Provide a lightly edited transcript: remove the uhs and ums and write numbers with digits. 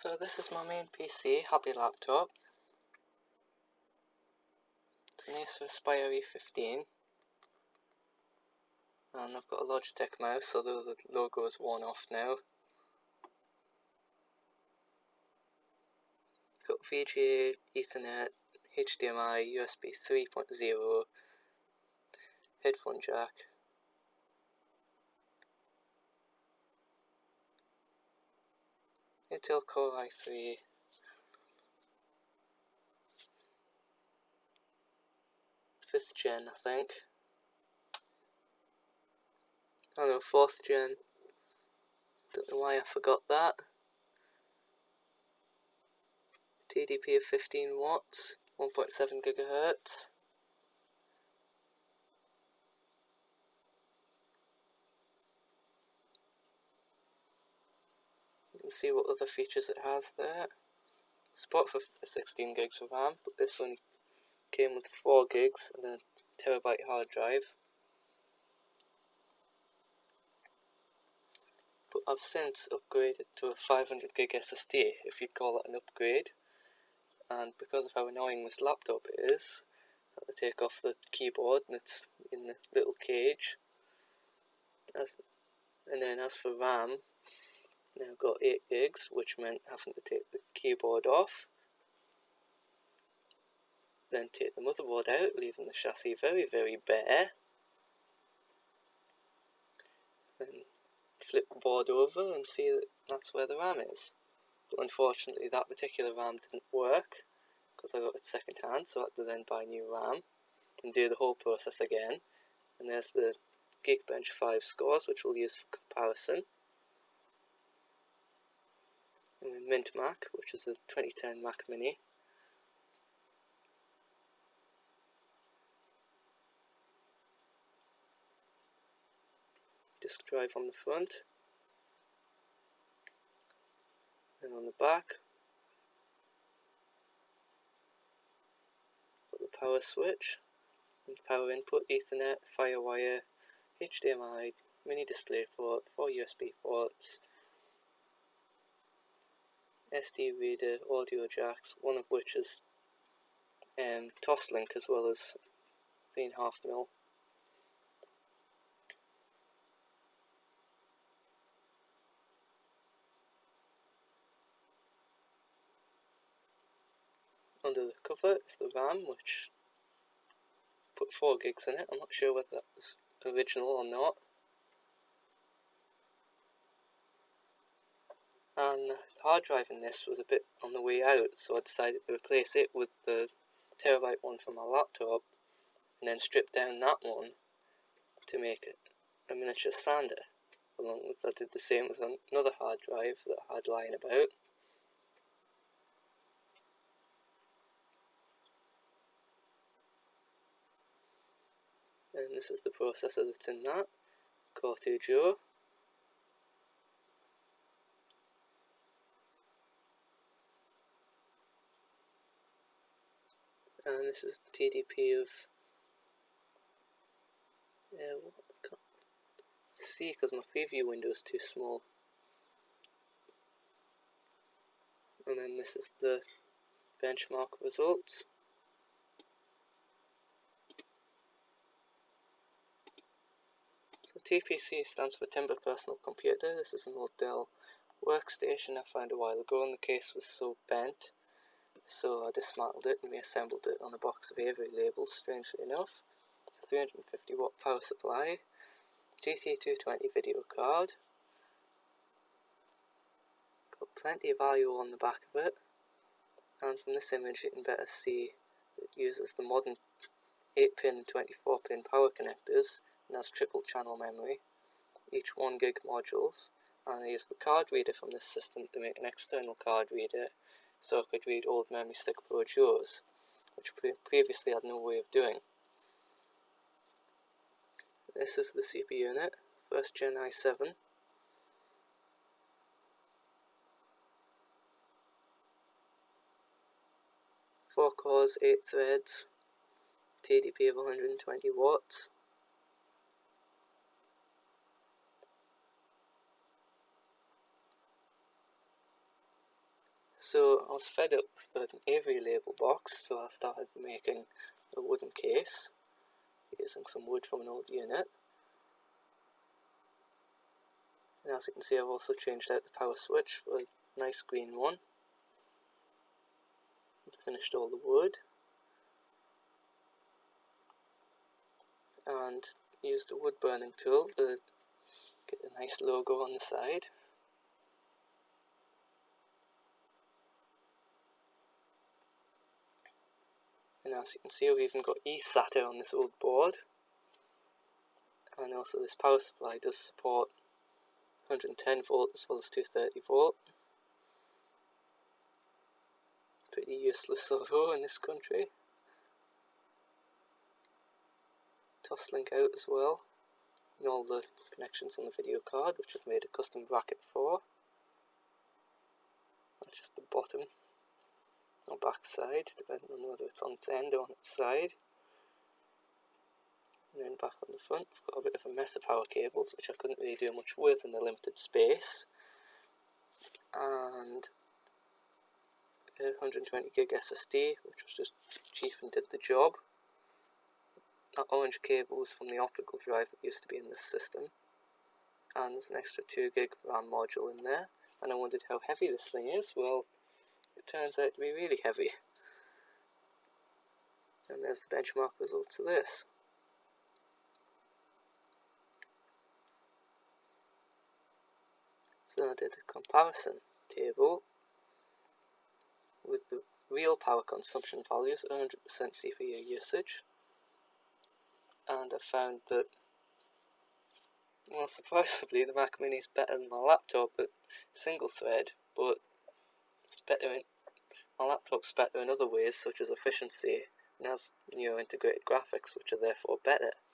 So this is my main PC, hobby laptop. It's an Acer Aspire E15, and I've got a Logitech mouse, although the logo is worn off now. Got VGA, Ethernet, HDMI, USB 3.0, headphone jack. Intel Core i3, 5th gen I think. Oh no, 4th gen. Don't know why I forgot that. TDP of 15 watts, 1.7 gigahertz. You can see what other features it has there. Support for 16 gigs of RAM, but this one came with 4 gigs and a terabyte hard drive. But I've since upgraded to a 500 gig SSD, if you'd call it an upgrade. And because of how annoying this laptop is, I had to take off the keyboard and it's in the little cage. And then as for RAM, now I've got 8 gigs, which meant having to take the keyboard off. Then take the motherboard out, leaving the chassis very, very bare. Then flip the board over and see that that's where the RAM is. But unfortunately that particular RAM didn't work, because I got it second hand, so I had to then buy new RAM and do the whole process again. And there's the Geekbench 5 scores, which we'll use for comparison. And then Mint Mac, which is a 2010 Mac Mini. Disk drive on the front. Then on the back, got the power switch, and power input, Ethernet, Firewire, HDMI, mini display port, 4 USB ports, SD reader, audio jacks, one of which is Toslink as well as 3.5mm. Under the cover is the RAM, which put 4 gigs in it. I'm not sure whether that was original or not. And the hard drive in this was a bit on the way out, so I decided to replace it with the terabyte one from my laptop, and then strip down that one to make it a miniature sander. Along with I did the same with another hard drive that I had lying about. And this is the processor that's in that, Core 2 Duo. And this is the TDP of, I can't see because my preview window is too small. And then this is the benchmark results. So TPC stands for Timber Personal Computer. This is an old Dell workstation I found a while ago, and the case was so bent, so I dismantled it and reassembled it on a box of Avery labels, strangely enough. It's a 350 watt power supply, GT220 video card, got plenty of I/O on the back of it, and from this image you can better see it uses the modern 8-pin and 24-pin power connectors and has triple channel memory, each 1 gig modules, and I used the card reader from this system to make an external card reader so I could read old Memory Stick Pro Duos, which previously I had no way of doing. This is the CPU unit, 1st Gen i7. Four cores, 8 threads, TDP of 120 watts. So I was fed up with an Avery label box, so I started making a wooden case using some wood from an old unit. And as you can see, I've also changed out the power switch for a nice green one. Finished all the wood and used a wood burning tool to get a nice logo on the side. And as you can see, we've even got eSATA on this old board. And also this power supply does support 110 volt as well as 230 volt. Pretty useless although in this country. Toslink out as well, and all the connections on the video card, which I've made a custom bracket for. That's just the bottom or back side, depending on whether it's on its end or on its side. And then back on the front, I've got a bit of a mess of power cables, which I couldn't really do much with in the limited space. And a 120 gig SSD, which was just cheap and did the job. That orange cable was from the optical drive that used to be in this system. And there's an extra 2 gig RAM module in there. And I wondered how heavy this thing is. Well, it turns out to be really heavy. And there's the benchmark results of this. So I did a comparison table with the real power consumption values, 100% CPU usage. And I found that, well, surprisingly, the Mac Mini is better than my laptop at single thread, but it's better in, my laptop's better in other ways, such as efficiency, and has newer integrated graphics, which are therefore better.